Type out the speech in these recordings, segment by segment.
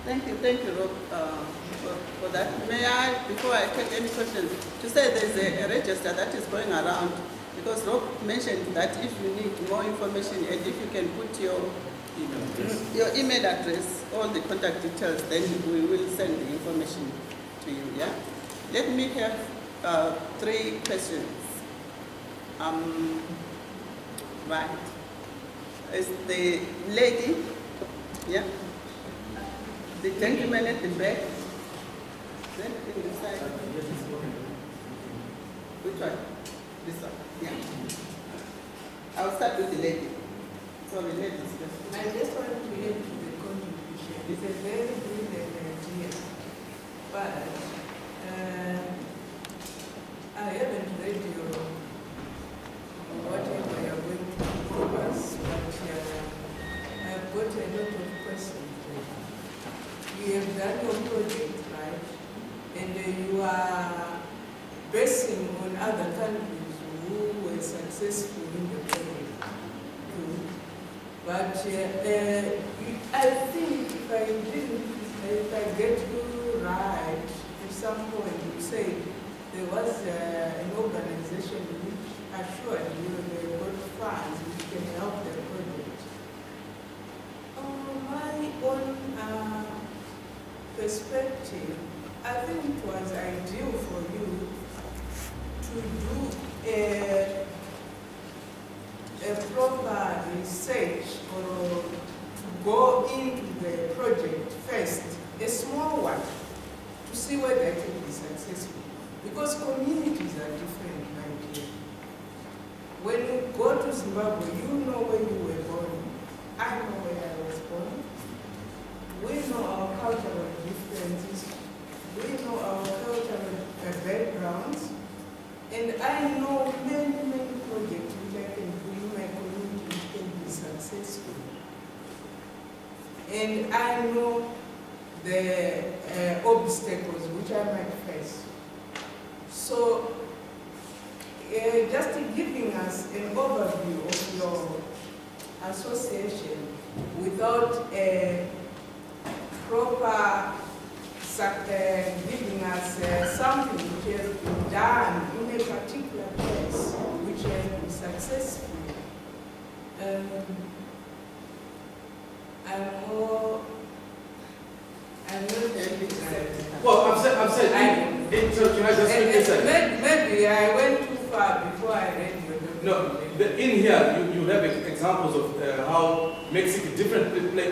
Thank you, Rob, for that. May I, before I take any questions, to say there's a register that is going around, because Rob mentioned that if you need more information and if you can put your email address, all the contact details, then we will send the information to you, yeah? Let me have 3 questions. Right. Is the lady, yeah? The gentleman at the back, then in the side. Which one? This one, yeah. I'll start with the lady. Sorry, ladies first. I just want to add to the contribution. It's a very brilliant idea, but I haven't read your whatever you're going to give us, but I've got a lot of questions. You have done your project, right? And you are basing on other countries who were successful in the project. But I think if I get you right, at some point you said there was an organization which assured you they got funds which can help the project. My own perspective, I think it was ideal for you to do a proper research or to go into the project first, a small one, to see whether it can be successful. Because communities are different, my dear. When you go to Zimbabwe, you know where you were born. I know where I was born. We know our cultural differences. We know our cultural backgrounds. And I know many, many projects which I can do in my community which can be successful. And I know the obstacles which I might face. So, just giving us an overview of your association without a proper giving us something which has been done in a particular place which has been successful. I'm not well, I'm saying, so can I just quickly say? Maybe I went too far before I read your document. No, in here you have examples of how Mexico, different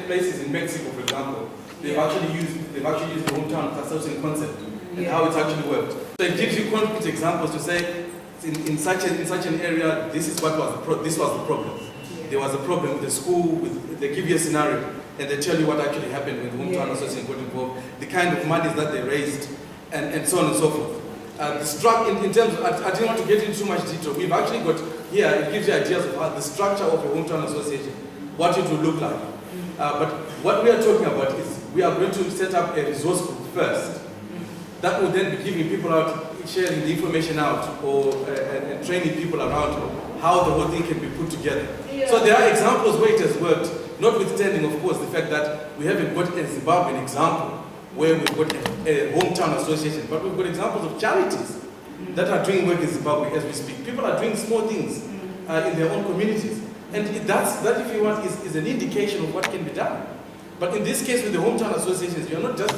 places in Mexico, for example, they've actually used the hometown association concept and how it's actually worked. So it gives you concrete examples to say in such an area, this is what was the problem. Yeah. There was a problem with the school. They give you a scenario and they tell you what actually happened when the hometown association got involved, the kind of monies that they raised, and so on and so forth. In terms of, I didn't want to get into too much detail. We've actually got here, it gives you ideas of how the structure of a hometown association, what it will look like. But what we are talking about is we are going to set up a resource group first. That will then be giving people out, sharing the information out, and training people around how the whole thing can be put together. Yeah. So there are examples where it has worked, notwithstanding, of course, the fact that we haven't got a Zimbabwean example where we've got a hometown association, but we've got examples of charities that are doing work in Zimbabwe as we speak. People are doing small things in their own communities. And that, if you want, is an indication of what can be done. But in this case, with the hometown associations, you're not just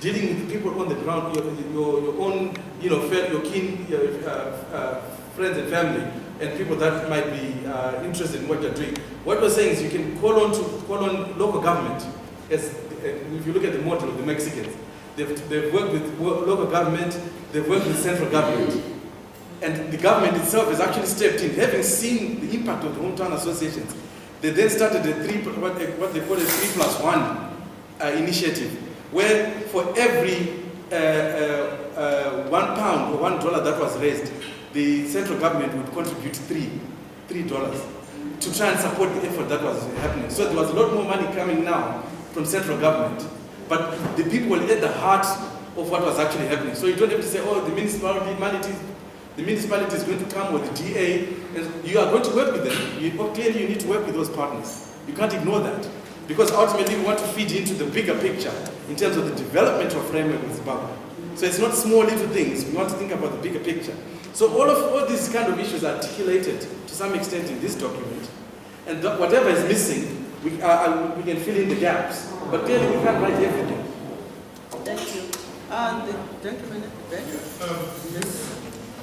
dealing with people on the ground, your own, your kin, friends and family, and people that might be interested in what you're doing. What we're saying is you can call on local government. If you look at the model of the Mexicans, they've worked with local government, they've worked with central government. And the government itself has actually stepped in, having seen the impact of the hometown associations. They then started what they call a 3+1 initiative, where for every £1 or $1 that was raised, the central government would contribute $3 to try and support the effort that was happening. So there was a lot more money coming now from central government, but the people were at the heart of what was actually happening. So you don't have to say, oh, the municipality is going to come with the DA, and you are going to work with them. Clearly you need to work with those partners. You can't ignore that. because ultimately we want to feed into the bigger picture in terms of the development of framework in Zimbabwe. So it's not small little things, we want to think about the bigger picture. So all these kind of issues are articulated to some extent in this document, and whatever is missing, we can fill in the gaps, but clearly we can't write everything. Thank you. And the gentleman at the back?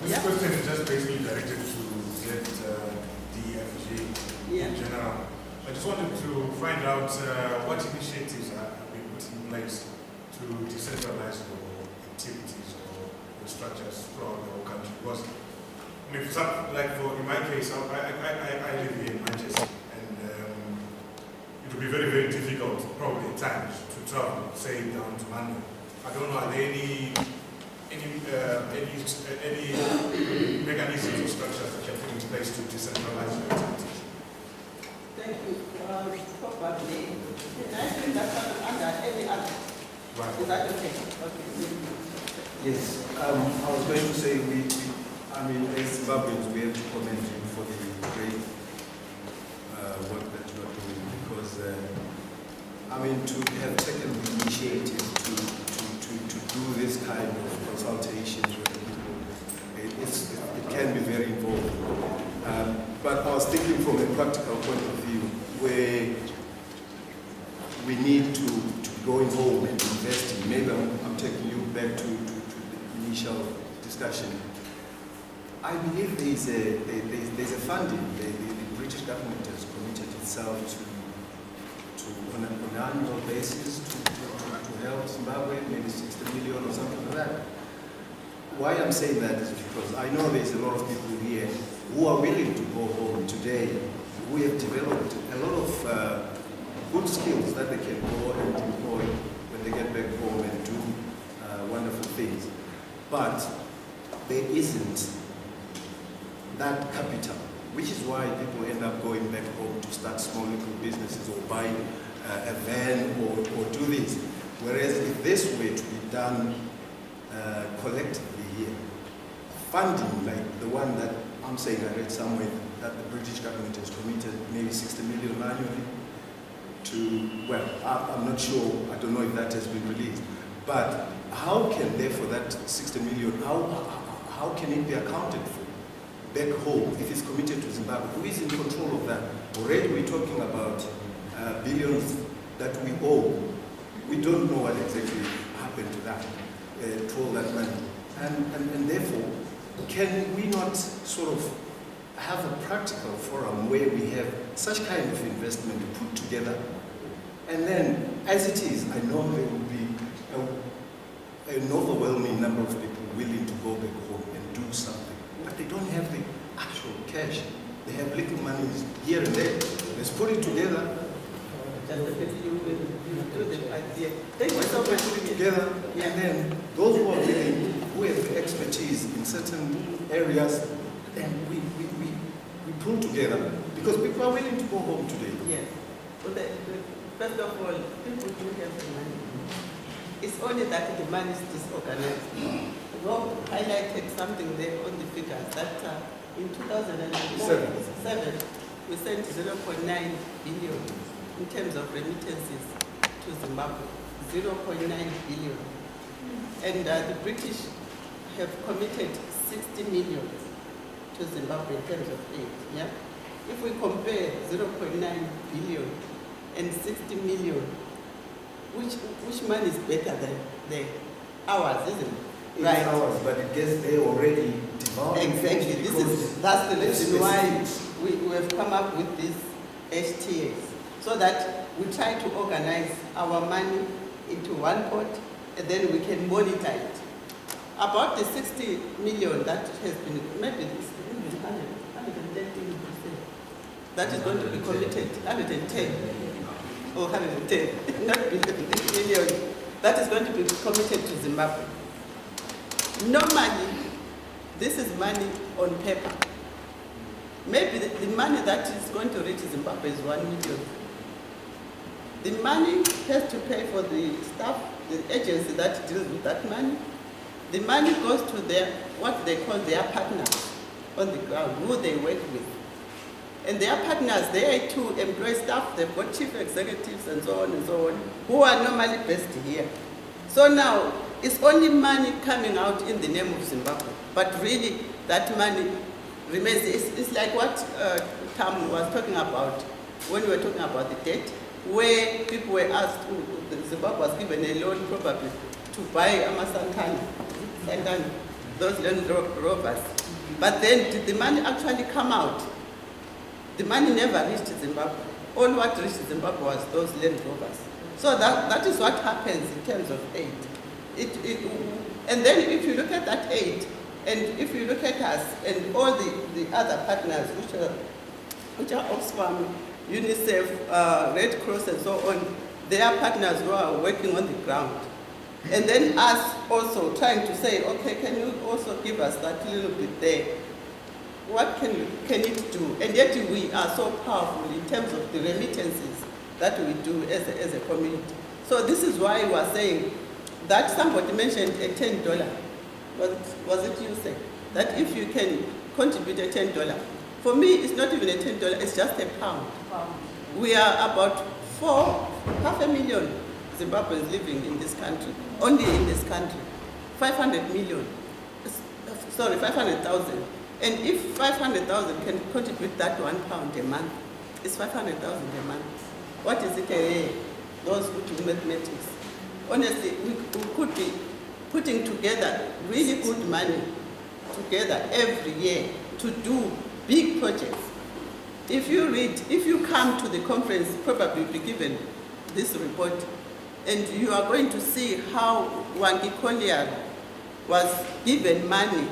This question is just basically directed to ZDFG in general. I just wanted to find out what initiatives have been put in place to decentralize your activities or your structures throughout the whole country. Because, I mean, in my case, I live here in Manchester, and it would be very, very difficult, probably at times, to travel, say, down to London. I don't know, are there any mechanisms or structures that you have put in place to decentralize your activities? Thank you. Probably. I think that's under any other. Right. Is that okay? Okay. Yes. I was going to say as Zimbabweans, we have to commend you for the great work that you are doing, because to have taken the initiative to do this kind of consultations with people, it can be very involved. But I was thinking from a practical point of view, where we need to going home and investing. Maybe I'm taking you back to the initial discussion. I believe there's a funding. The British government has committed itself to on an annual basis to help Zimbabwe, maybe 60 million or something like that. Why I'm saying that is because I know there's a lot of people here who are willing to go home today, who have developed a lot of good skills that they can go and employ when they get back home and do wonderful things. But there isn't that capital, which is why people end up going back home to start small little businesses or buy a van or do this. Whereas if this were to be done collectively here, funding like the one that I'm saying I read somewhere that the British government has committed maybe 60 million annually to, well, I'm not sure, I don't know if that has been released, but how can therefore that 60 million, how can it be accounted for back home if it's committed to Zimbabwe? Who is in control of that? Already we're talking about billions that we owe. We don't know what exactly happened to that, to all that money. And therefore, can we not sort of have a practical forum where we have such kind of investment put together, and then, as it is, I know there will be an overwhelming number of people willing to go back home and do something, but they don't have the actual cash. They have little money here and there. Let's put it together. Just the people you will do the idea. Thank you so Put much. it together, and then those who are willing, who have expertise in certain areas, then we pull together, because people are willing to go home today. Yes. Well, first of all, people do have the money. It's only that the money is disorganized. Rob highlighted something there on the figures that in 2007 we sent 0.9 billion in terms of remittances to Zimbabwe, 0.9 billion. And the British have committed 60 million to Zimbabwe in terms of aid. Yeah? If we compare 0.9 billion and 60 million, which money is better than ours, isn't it? It's ours, but it gets there already developed. Exactly. That's the reason why we have come up with these HTAs, so that we try to organize our money into one pot, and then we can monitor it. About the 60 million that has been, maybe it's 110 that is going to be committed, 110 or 110, not million, that is going to be committed to Zimbabwe. Normally, this is money on paper. Maybe the money that is going to reach Zimbabwe is 1 million. The money has to pay for the staff, the agency that deals with that money. The money goes to what they call their partners on the ground, who they work with. And their partners, they too employ staff, they've got chief executives and so on, who are normally based here. So now, it's only money coming out in the name of Zimbabwe. But really, that money remains, it's like what Tam was talking about when we were talking about the debt, where people were asked, Zimbabwe was given a loan probably to buy Amasantana, those Land Rovers. But then did the money actually come out? The money never reached Zimbabwe. All what reached Zimbabwe was those Land Rovers. So that is what happens in terms of aid. And then if you look at that aid, and if you look at us and all the other partners, which are Oxfam, UNICEF, Red Cross and so on, they are partners who are working on the ground. And then us also trying to say, okay, can you also give us that little bit there? What can it do? And yet we are so powerful in terms of the remittances that we do as a community. So this is why we are saying that somebody mentioned a $10. Was it you say? That if you can contribute a $10. For me, it's not even a $10, it's just £1. Wow. We are about 500,000 Zimbabweans living in this country, only in this country. 500 million, sorry, 500,000. And if 500,000 can contribute that £1 a month, it's 500,000 a month. What is it a year? Those who do mathematics. Honestly, we could be putting together really good money together every year to do big projects. If you come to the conference, probably you'll be given this report, and you are going to see how Wangi Colliery was given money,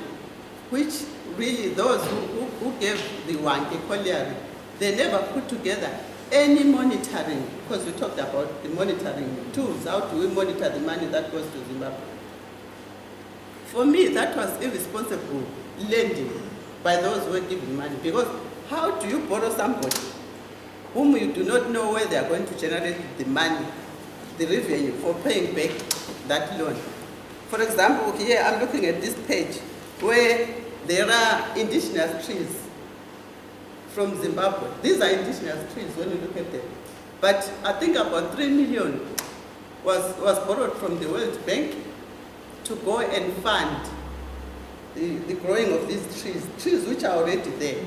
which really those who gave the Wangi Colliery, they never put together any monitoring, because we talked about the monitoring tools, how do we monitor the money that goes to Zimbabwe. For me, that was irresponsible lending by those who were giving money, because how do you borrow somebody whom you do not know where they are going to generate the money, the revenue for paying back that loan? For example, here I'm looking at this page where there are indigenous trees from Zimbabwe. These are indigenous trees when you look at them. But I think about 3 million was borrowed from the World Bank to go and fund the growing of these trees which are already there.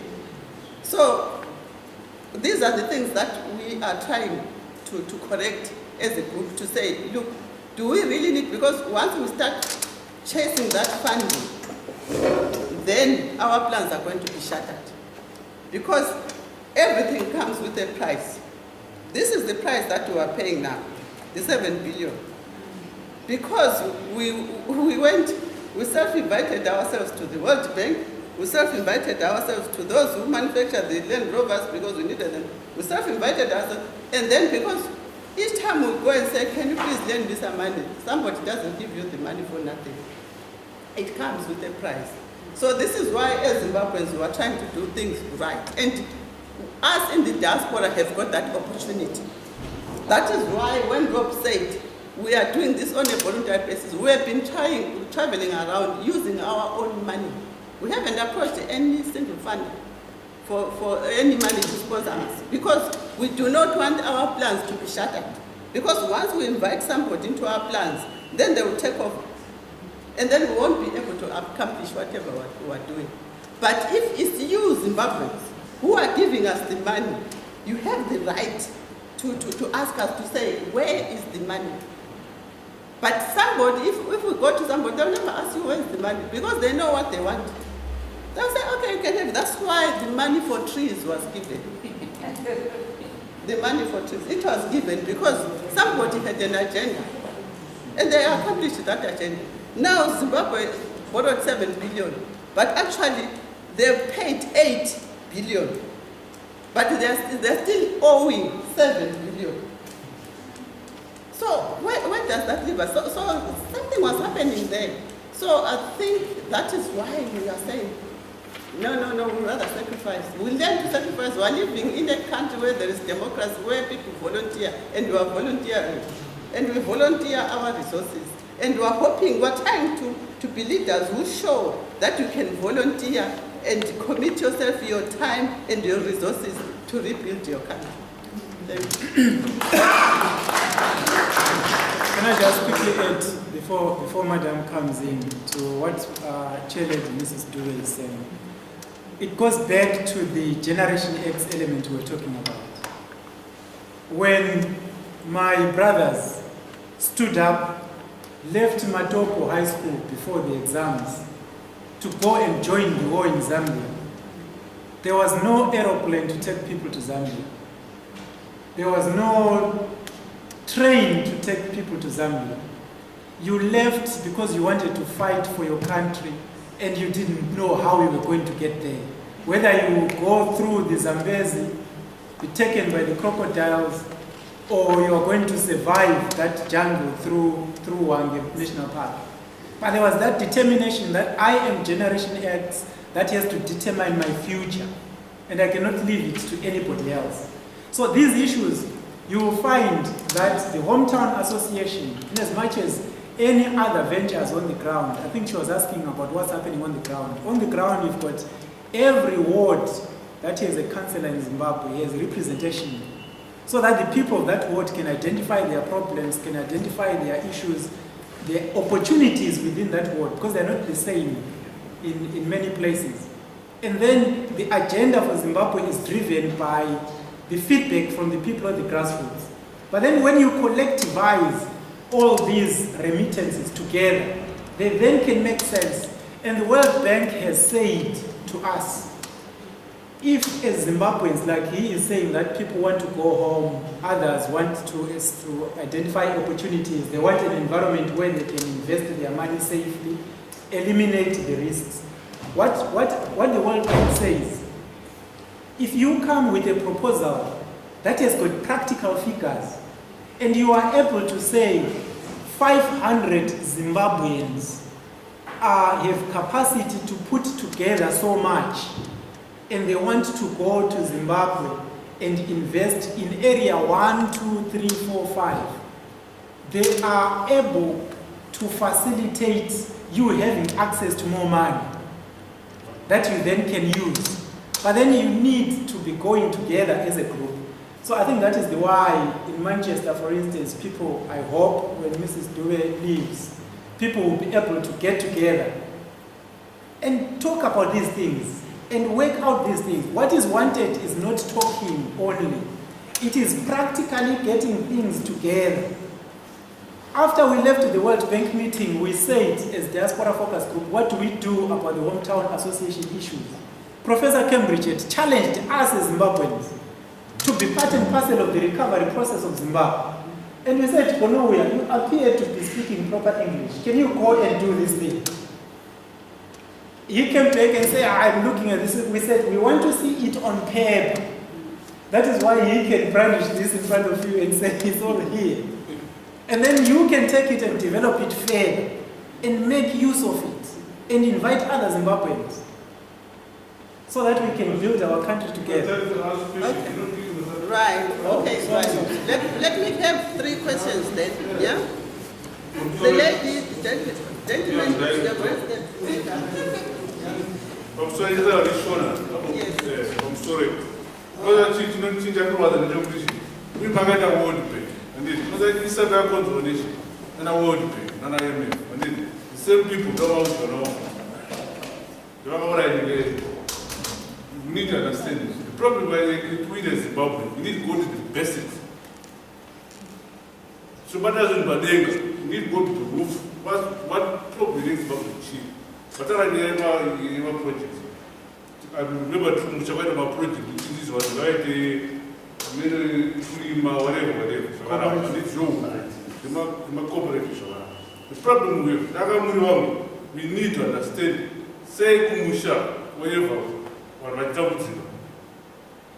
So these are the things that we are trying to correct as a group, to say, look, do we really need, because once we start chasing that funding, then our plans are going to be shattered. Because everything comes with a price. This is the price that we are paying now, the 7 billion. Because we self-invited ourselves to the World Bank, we self-invited ourselves to those who manufacture the Land Rovers because we needed them. We self-invited ourselves, and then because each time we go and say, can you please lend me some money? Somebody doesn't give you the money for nothing. It comes with a price. So this is why as Zimbabweans we are trying to do things right. And us in the diaspora have got that opportunity. That is why when Rob said, we are doing this on a voluntary basis, we have been traveling around using our own money. We haven't approached any single fund for any money to sponsor us, because we do not want our plans to be shattered. Because once we invite somebody into our plans, then they will take over. And then we won't be able to accomplish whatever we are doing. But if it's you, Zimbabweans, who are giving us the money, you have the right to ask us to say, where is the money? But somebody, if we go to somebody, they'll never ask you where is the money, because they know what they want. They'll say, okay, you can have it. That's why the money for trees was given. The money for trees, it was given because somebody had an agenda. And they accomplished that agenda. Now Zimbabwe borrowed 7 billion, but actually they've paid 8 billion. But they're still owing 7 billion. So where does that leave us? So something was happening there. So I think that is why we are saying, no, we rather sacrifice. We learn to sacrifice. We are living in a country where there is democracy, where people volunteer, and we are volunteering. And we volunteer our resources. And we are hoping, we are trying to be leaders who show that you can volunteer and commit yourself, your time and your resources to rebuild your country. Thank you. Can I just quickly add, before Madam comes in, to what Chairlady Mrs. Dube is saying? It goes back to the Generation X element we were talking about. When my brothers stood up, left Matopo High School before the exams to go and join the war in Zambia, there was no aeroplane to take people to Zambia. There was no train to take people to Zambia. You left because you wanted to fight for your country and you didn't know how you were going to get there. Whether you would go through the Zambezi, be taken by the crocodiles, or you are going to survive that jungle through Wange National Park. But there was that determination that I am Generation X that has to determine my future, and I cannot leave it to anybody else. So these issues, you will find that the Hometown Association, in as much as any other ventures on the ground, I think she was asking about what's happening on the ground. On the ground, you've got every ward that has a councillor in Zimbabwe has representation, so that the people of that ward can identify their problems, can identify their issues, their opportunities within that ward, because they're not the same in many places. And then the agenda for Zimbabwe is driven by the feedback from the people at the grassroots. But then when you collectivize all these remittances together, they then can make sense. And the World Bank has said to us, if as Zimbabweans, like he is saying that people want to go home, others want to identify opportunities, they want an environment where they can invest their money safely, eliminate the risks. What the World Bank says, if you come with a proposal that has got practical figures, and you are able to say 500 Zimbabweans have capacity to put together so much, and they want to go to Zimbabwe and invest in area 1, 2, 3, 4, 5, they are able to facilitate you having access to more money that you then can use. But then you need to be going together as a group. So I think that is the why in Manchester, for instance, people, I hope when Mrs. Dube leaves, people will be able to get together and talk about these things and work out these things. What is wanted is not talking only. It is practically getting things together. After we left the World Bank meeting, we said as Diaspora Focus Group, what do we do about the Hometown Association issues? Professor Cambridge had challenged us as Zimbabweans to be part and parcel of the recovery process of Zimbabwe. And we said, Konoya, you appear to be speaking proper English. Can you go and do this thing? He came back and said, I'm looking at this. We said, we want to see it on paper. That is why he can brandish this in front of you and say, it's all here. And then you can take it and develop it further and make use of it and invite other Zimbabweans so that we can build our country together. Okay. Right, okay, right. Let me have 3 questions then, yeah? The lady, the gentleman, I'm sorry, I'm sorry. Because I think you know, we forget a word pay. And it's a very consolation. And a word pay. And I am and the same people don't know. You know what I mean? We need to understand this. The problem with we in Zimbabwe, we need to go to the basics. So what doesn't Badenga? We need to go to the roof. What problem is Zimbabwe achieve? But I remember projects. I remember about project, which is what like whatever. And it's your cooperative. The problem with we need to understand, say Kumusha, wherever, or like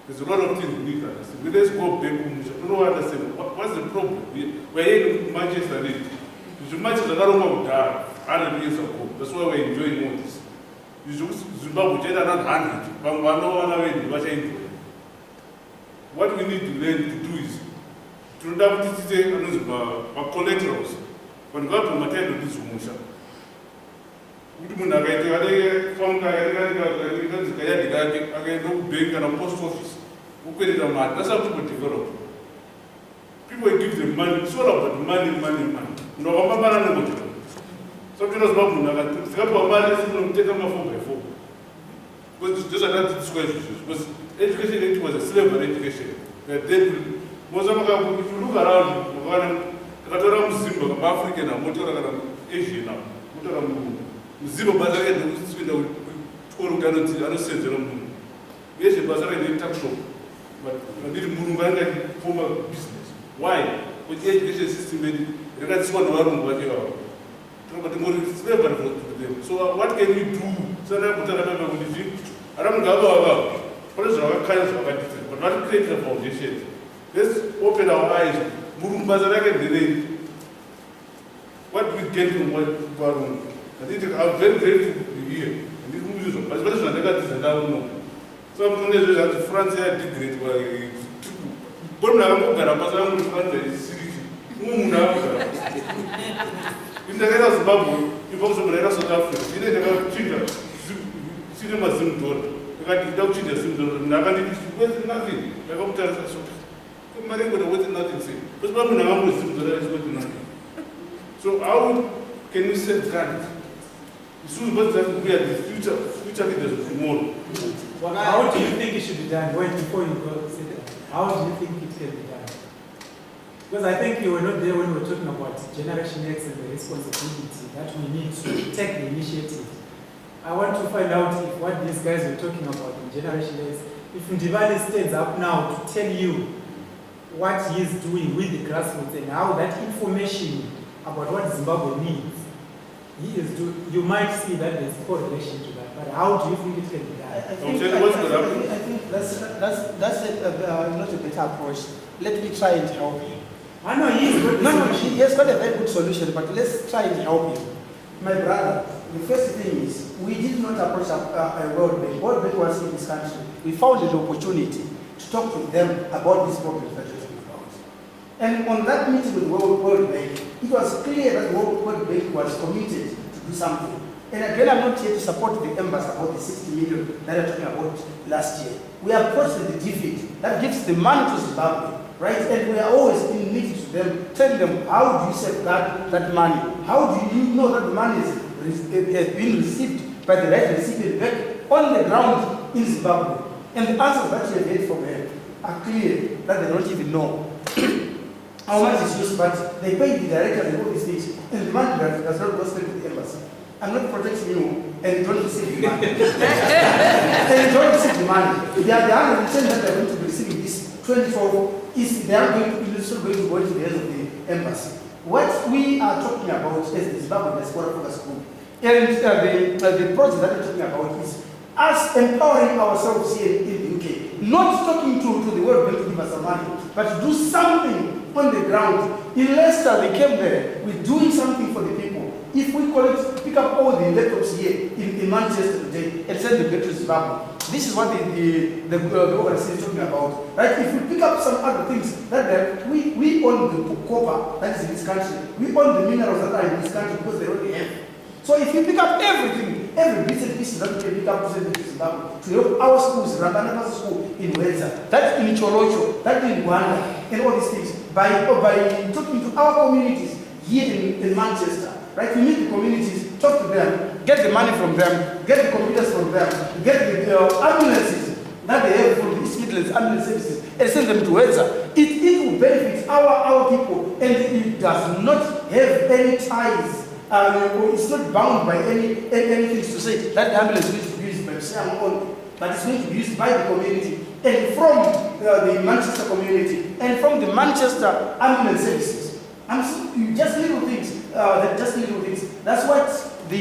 there's a lot of things we need to understand. We let's go back Kumusha. We don't understand what's the problem. We're here in Manchester. Manchester, that's why we're enjoying all this. Zimbabwe, not 100. What we need to learn to do is to collaterals. When God will attend to this, Kuti munhu akaita famka akaita kake akaenda kubank kana post office ukwereta mari. That's how people develop. People give them money. It's all about money. Munhu akapambana nekuti. So tinoziva munhu akatipa mari sinomutenga ma4x4. Because those are not the issues. Because education it was a slavery education. But then most of them, if you look around, Katora Zimbabwe, African, Motora Asian, Motora Zimbabwe, I don't say the Asian Bazar in the tax shop, but I need Murumanga former business. Why? With the education system, that's one what you are. But the more slavery for them. So what can we do? So I don't know. What is our kinds of different? But not create a foundation. Let's open our eyes. What we get from what I think I'm very grateful to be here. And this movie is a but some countries have France did great work. But now I'm going to France. In the area of Zimbabwe, you also have South Africa. You didn't have children. Cinema Zim told. You got the dog children. Nothing. I come to us. Marrying with a waiting nothing. But Zimbabwe is nothing. So how can we safeguard? Soon, but that we are the future leaders of tomorrow. Well, how do you think it should be done? Before you go, how do you think it can be done? Because I think you were not there when we were talking about Generation X and the responsibility that we need to take the initiative. I want to find out if what these guys were talking about in Generation X, if Ndivale stands up now to tell you what he is doing with the grassroots and how that information about what Zimbabwe needs, he is doing, you might see that there's a correlation to that. But how do you think it can be done? I think that's not a better approach. Let me try and help you. I know he has got a very good solution, but let's try and help him. My brother, the first thing is, we did not approach a World Bank. World Bank was in this country. We found an opportunity to talk to them about these problems that you're talking about. And on that meeting with World Bank, it was clear that World Bank was committed to do something. And again, I'm not here to support the embassy about the 60 million that I'm talking about last year. We approached the defeat that gives the money to Zimbabwe. Right? And we are always in meetings to them, telling them, how do you safeguard that money? How do you know that the money has been received by the right recipient back on the ground in Zimbabwe? And the answers that you have heard from them are clear that they don't even know how much is used, but they pay the directors and all these things, and the money does not go straight to the embassy. I'm not protecting you, and you don't receive the money. And you don't receive the money. They are the 110 that they're going to be receiving this 24 is they are going to go into the hands of the embassy. What we are talking about is the Zimbabwe Diaspora Focus Group. And the project that we're talking about is us empowering ourselves here in the UK. Not talking to the World Bank to give us some money, but to do something on the ground. In Leicester, they came there with doing something for the people. If we pick up all the laptops here in Manchester today and send them back to Zimbabwe, this is what the organization is talking about. Right? If we pick up some other things, that we own the copper that is in this country, we own the minerals that are in this country because they already have. So if you pick up everything, every bits and pieces that we can pick up to send to Zimbabwe, to help our schools, Randana School in Weza, that in Chorocho, that in Rwanda, and all these things, by talking to our communities here in Manchester. Right, we meet the communities, talk to them, get the money from them, get the computers from them, get the ambulances that they have from the East Midlands ambulance services, and send them to Weza. It will benefit our people, and it does not have any ties. It's not bound by anything to say that the ambulance is going to be used by someone, but it's going to be used by the community, and from the Manchester community, and from the Manchester ambulance services. Just little things. That's what the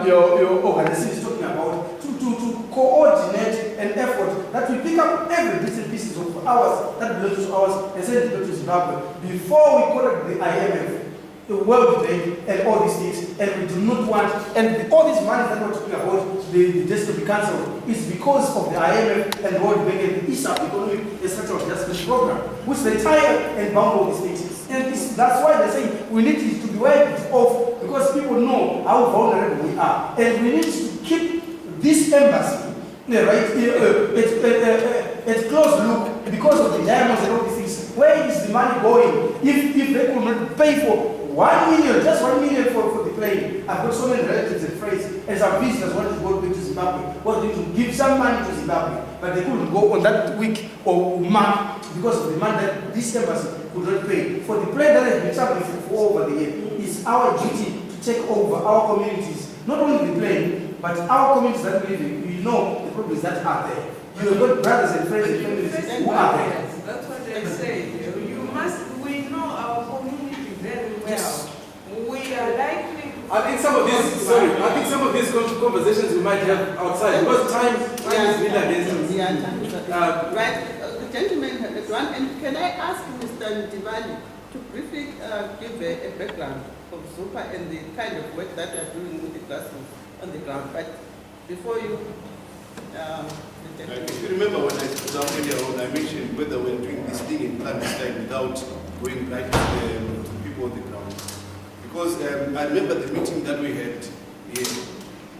your organization is talking about, to coordinate an effort that we pick up every bits and pieces of ours that belongs to ours and send it to Zimbabwe before we correct the IMF, the World Bank, and all these things. And we do not want, and all these money that we're talking about, the just to be cancelled, is because of the IMF and the World Bank and the ISAP, the Economic and Structural Adjustment Program, which they tie and bound all these things. And that's why they're saying we need it to be wiped off, because because people know how vulnerable we are. And we need to keep this embassy at close look because of the diamonds and all these things. Where is the money going? If they could not pay for 1 million, just 1 million for the plane. I've got so many relatives and friends and some visitors wanted to go back to Zimbabwe. Well, they could give some money to Zimbabwe, but they couldn't go on that week or month because of the money that this embassy could not pay. For the plane that has been traveling for over the year, it's our duty to take over our communities, not only the plane, but our communities that we live in. We know the problems that are there. You have got brothers and friends and families who are there. That's what they say. We know our community very well. We are likely to... I think some of these conversations we might have outside because time is really against us. Yeah, time is against us. Right, the gentleman had one, and can I ask Mr. Ndivali to briefly give a background of Zupa and the kind of work that we are doing with the classrooms on the ground? But before you... if you remember when I stood up earlier on, I mentioned whether we're doing this thing in clandestine without going right to people on the ground. Because I remember the meeting that we had here,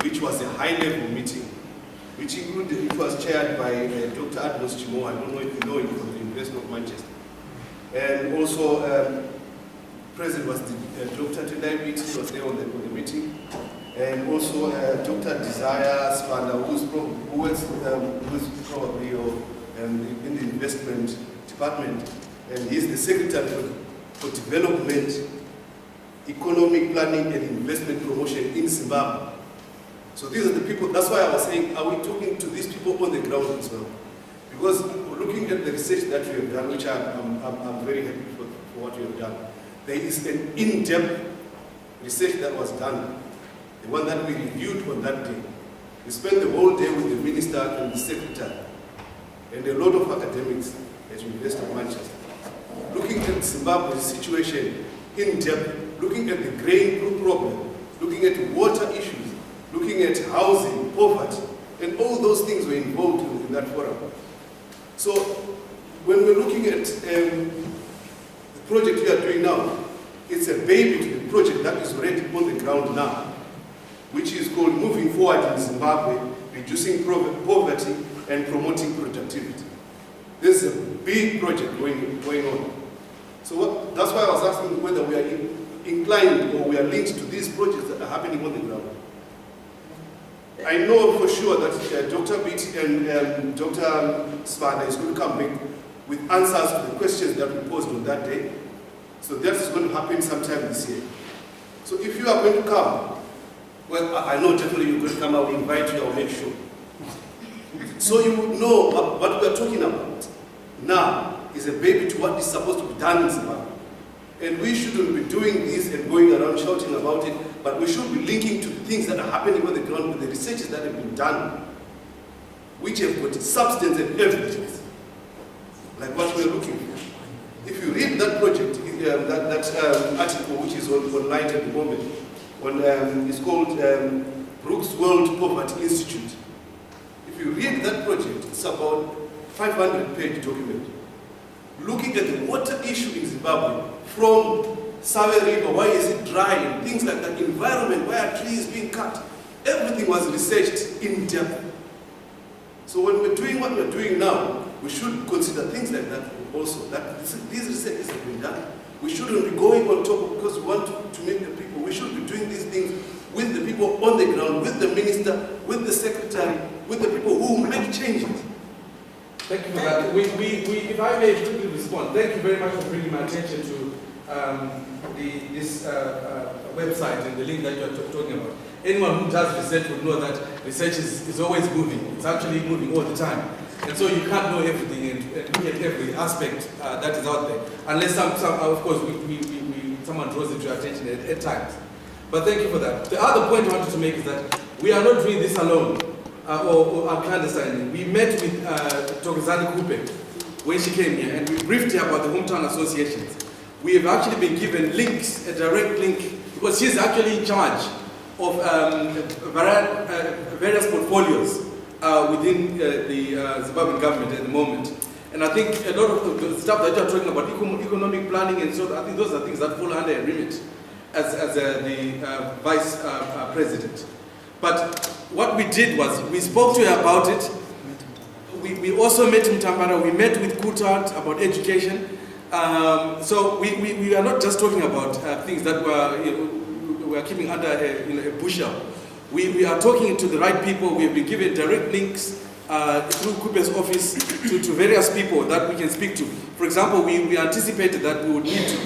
which was a high-level meeting, which included, it was chaired by Dr. Adnos Chimo, I don't know if you know him from the University of Manchester. And also, present was Dr. Tendai Beatty, was there on the meeting. And also Dr. Desire Spanda, who's probably in the investment department, and he's the secretary for development, economic planning and investment promotion in Zimbabwe. So these are the people, that's why I was saying, are we talking to these people on the ground as well? Because looking at the research that we have done, which I'm very happy for what we have done, there is an in-depth research that was done, the one that we reviewed on that day. We spent the whole day with the minister and the secretary and a lot of academics at the University of Manchester, looking at Zimbabwe's situation in depth, looking at the grain problem, looking at water issues, looking at housing, poverty, and all those things were involved in that forum. So when we're looking at the project we are doing now, it's a baby to the project that is already on the ground now, which is called Moving Forward in Zimbabwe, Reducing Poverty and Promoting Productivity. This is a big project going on. So that's why I was asking whether we are inclined or we are linked to these projects that are happening on the ground. I know for sure that Dr. Beatty and Dr. Spada is going to come back with answers to the questions that we posed on that day. So that's going to happen sometime this year. So if you are going to come, well, I know definitely you're going to come, I will invite you, I'll make sure. So you would know what we are talking about now is a baby to what is supposed to be done in Zimbabwe. And we shouldn't be doing this and going around shouting about it, but we should be linking to things that are happening on the ground with the researches that have been done, which have got substance and evidence, like what we're looking for. If you read that project, that article which is online at the moment, it's called Brooks World Poverty Institute. If you read that project, it's about 500-page document, looking at the water issue in Zimbabwe, from Save River, why is it dry, and things like that, environment, why are trees being cut. Everything was researched in depth. So when we're doing what we're doing now, we should consider things like that also, that these researches have been done. We shouldn't be going on top of, because we want to make the people, we should be doing these things with the people on the ground, with the minister, with the secretary, with the people who make changes. Thank you for that. If I may quickly respond, thank you very much for bringing my attention to this website and the link that you're talking about. Anyone who does research would know that research is always moving. It's actually moving all the time. And so you can't know everything and look at every aspect that is out there. Unless, of course, someone draws it to your attention at times. But thank you for that. The other point I wanted to make is that we are not doing this alone. Or clandestine. We met with Tokozani Kupe when she came here, and we briefed her about the hometown associations. We have actually been given links, a direct link, because she's actually in charge of various portfolios within the Zimbabwean government at the moment. And I think a lot of the stuff that you're talking about, economic planning and so on, I think those are things that fall under a remit as the vice president. But what we did was we spoke to her about it. We also met Mtambara, we met with Kutat about education. So we are not just talking about things that we are keeping under a bushel. We are talking to the right people. We have been given direct links through Kupe's office to various people that we can speak to. For example, we anticipated that we would need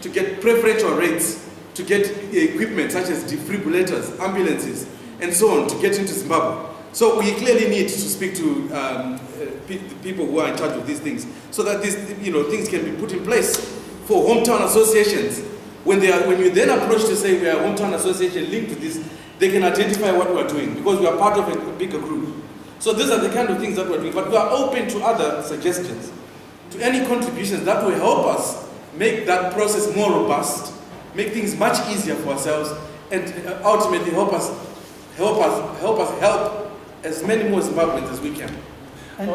to get preferential rates to get equipment such as defibrillators, ambulances, and so on to get into Zimbabwe. So we clearly need to speak to the people who are in charge of these things, so that these things can be put in place for hometown associations. When you then approach to say we are a hometown association linked to this, they can identify what we are doing because we are part of a bigger group. So these are the kind of things that we're doing, but we are open to other suggestions, to any contributions that will help us make that process more robust, make things much easier for ourselves, and ultimately help as many more Zimbabweans as we can. And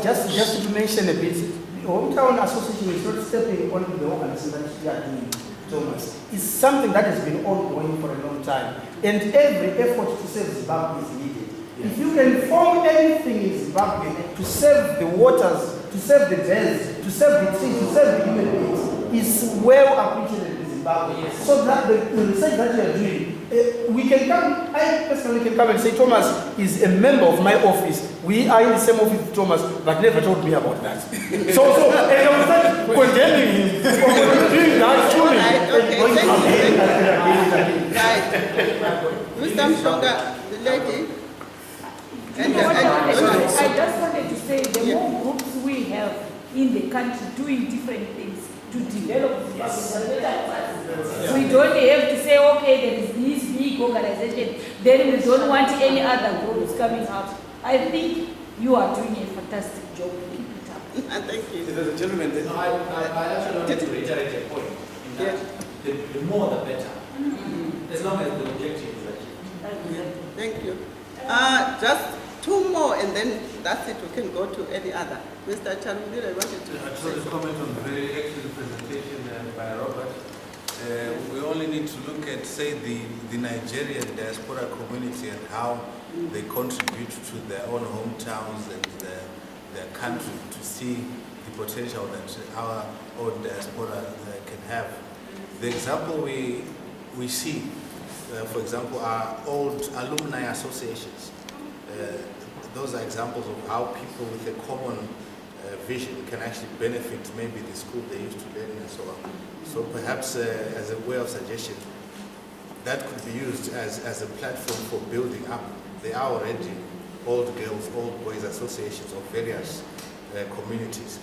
just to mention a bit, the Hometown Association is not stepping on the organization that we are doing, Thomas. It's something that has been ongoing for a long time. And every effort to save Zimbabwe is needed. If you can form anything in Zimbabwe to save the waters, to save the birds, to save the trees, to save the human beings, is well appreciated in Zimbabwe. Yes. So that the research that you are doing, we can come, I personally can come and say, Thomas is a member of my office. We are in the same office with Thomas, but never told me about that. so and I was not condemning him for doing that truly. Right. Mr. Mshonga, the lady. I just wanted to say, the more groups we have in the country doing different things to develop Zimbabwe, we don't have to say, okay, there is this big organization, then we don't want any other groups coming out. I think you are doing a fantastic job. Keep it up. Thank you. There's a gentleman there. I actually wanted to reiterate a point. In that the more the better, as long as the objective is achieved. Thank you. Just two more, and then that's it. We can go to any other. Mr. Charmudira, I wanted to. I just want to comment on the very excellent presentation by Robert. We only need to look at, say, the Nigerian diaspora community and how they contribute to their own hometowns and their country to see the potential that our own diaspora can have. The example we see, for example, are old alumni associations. Those are examples of how people with a common vision can actually benefit maybe the school they used to learn and so on. So perhaps as a way of suggestion, that could be used as a platform for building up. There are already old girls, old boys associations of various communities.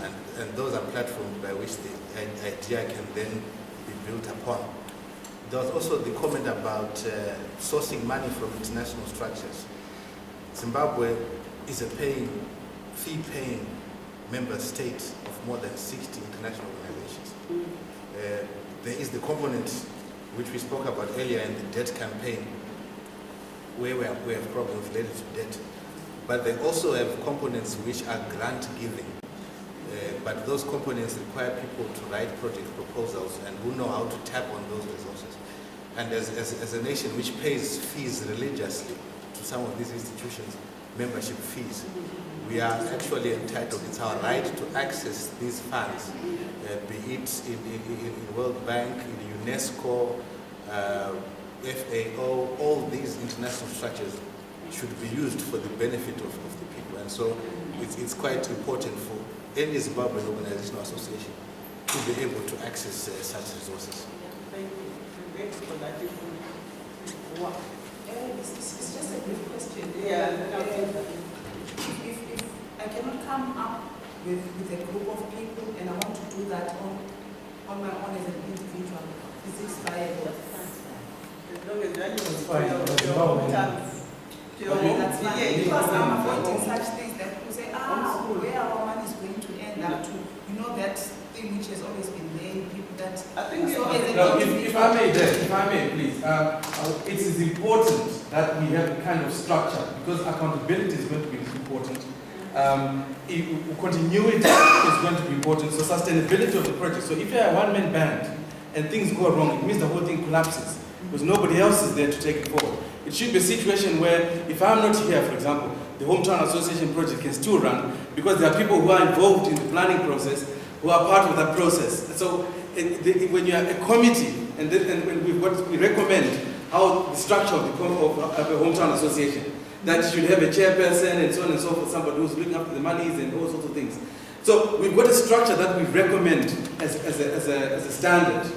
And those are platforms by which the idea can then be built upon. There was also the comment about sourcing money from international structures. Zimbabwe is a fee-paying member state of more than 60 international organizations. There is the component which we spoke about earlier in the debt campaign, where we have problems related to debt. But they also have components which are grant-giving. But those components require people to write project proposals and who know how to tap on those resources. And as a nation which pays fees religiously to some of these institutions, membership fees, we are actually entitled, it's our right to access these funds, be it in World Bank, in UNESCO, FAO, all these international structures should be used for the benefit of the people. And so it's quite important for any Zimbabwean organizational association to be able to access such resources. Thank you. Thanks for that. It's just a brief question. Yeah. If I cannot come up with a group of people and I want to do that on my own as an individual, is it viable? As long as That's you're fine. your hometown. That's fine. Because I'm avoiding such things that people say, where our money is going to end up to. You know that thing which has always been there, people that... I think No, if I may, please. It is important that we have a kind of structure because accountability is going to be important. Continuity is going to be important. So sustainability of the project. So if you're a one-man band and things go wrong, it means the whole thing collapses because nobody else is there to take it forward. It should be a situation where if I'm not here, for example, the Hometown Association project can still run because there are people who are involved in the planning process who are part of that process. So when you are a committee, and when we recommend how the structure of a Hometown Association, that you should have a chairperson and so on and so forth, somebody who's looking after the monies and all sorts of things. So we've got a structure that we recommend as a standard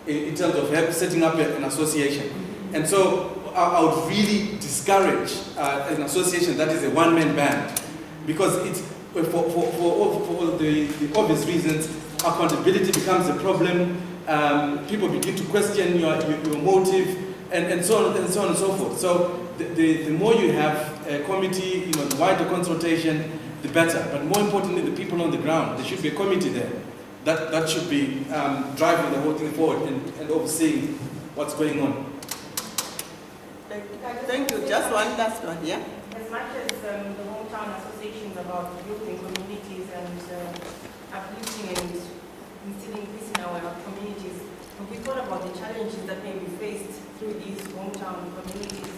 in terms of setting up an association. And so I would really discourage an association that is a one-man band, because it's for all the obvious reasons. Accountability becomes a problem. People begin to question your motive, and so on and so on and so forth. So the more you have a committee, the wider consultation, the better. But more importantly, the people on the ground. There should be a committee there that should be driving the whole thing forward and overseeing what's going on. Thank you. Just one last one, yeah? As much as the hometown associations about building communities and uplifting and instilling peace in our communities, have we thought about the challenges that may be faced through these hometown communities?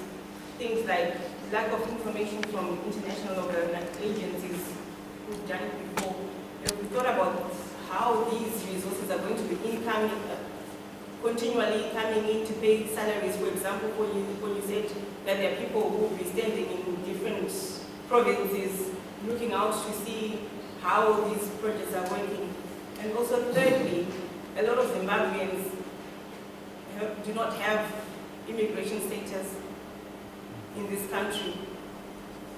Things like lack of information from international agencies who've done it before. Have we thought about how these resources are going to be continually coming in to pay salaries? For example, when you said that there are people who will be standing in different provinces looking out to see how these projects are working. And also thirdly, a lot of Zimbabweans do not have immigration status in this country.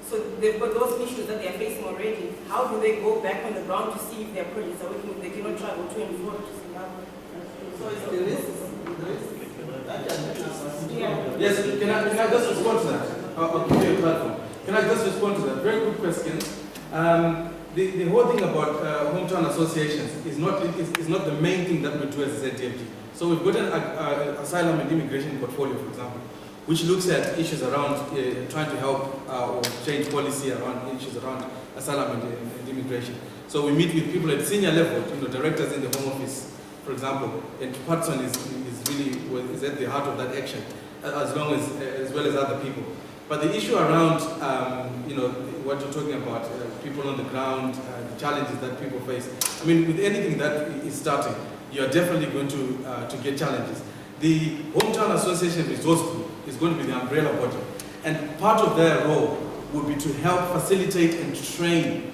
So they've got those issues that they are facing already. How do they go back on the ground to see if their projects are working if they cannot travel to and fro to Zimbabwe? So it's the risk. Yeah. Yes, can I just respond to that? I'll give you a platform. Can I just respond to that? Very good question. The whole thing about hometown associations is not the main thing that we do as a ZDFD. So we've got an asylum and immigration portfolio, for example, which looks at issues around trying to help or change policy around issues around asylum and immigration. So we meet with people at senior level, directors in the Home Office, for example, and Patson is at the heart of that action, as well as other people. But the issue around, what you're talking about, people on the ground, the challenges that people face. I mean, with anything that is starting, you're definitely going to get challenges. The Hometown Association Resource Group is going to be the umbrella body, and part of their role will be to help facilitate and train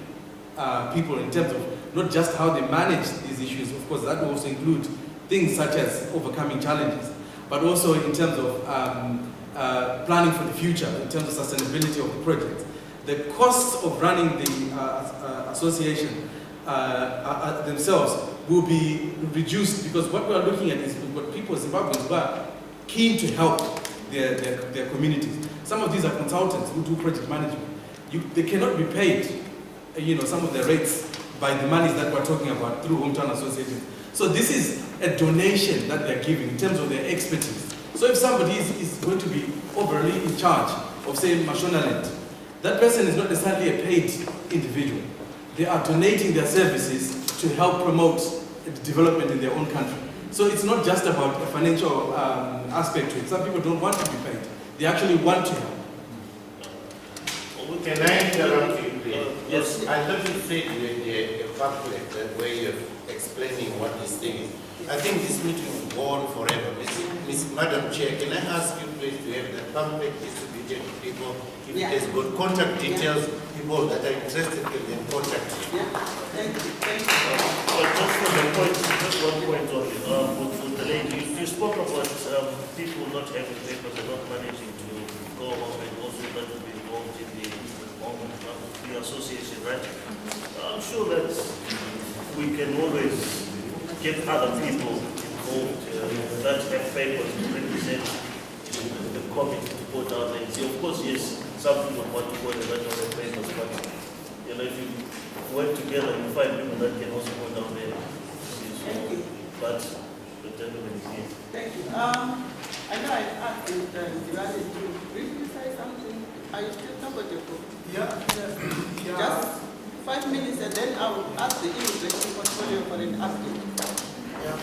people in terms of not just how they manage these issues. Of course, that will also include things such as overcoming challenges, but also in terms of planning for the future, in terms of sustainability of the project. The costs of running the association themselves will be reduced, because what we are looking at is we've got people, Zimbabweans, who are keen to help their communities. Some of these are consultants who do project management. They cannot be paid, some of their rates by the monies that we're talking about through hometown associations. So this is a donation that they're giving in terms of their expertise. So if somebody is going to be overly in charge of, say, Mashonaland, that person is not necessarily a paid individual. They are donating their services to help promote development in their own country. So it's not just about a financial aspect to it. Some people don't want to be paid. They actually want to help. Can I interrupt you, please? Yes. I thought you said you had a pamphlet where you're explaining what this thing is. I think this meeting will go on forever. Madam Chair, can I ask you please to have the pamphlet distributed to people? If it has got contact details, people that are interested can then contact you. Yeah. Thank you. Just for the point, just one point on with the lady, you spoke about people not having papers and not managing to go home and also not to be involved in the association, right? I'm sure that we can always get other people involved that have papers to represent the committee to put out and say, of course, yes, some people want to go and that other papers, but if you work together, you find people that can also go down there. But the gentleman is here. Thank you. I know I asked Diwali to briefly say something. Are you still comfortable? Yeah. Just 5 minutes, and then I will ask the immigration portfolio for an update. Yeah.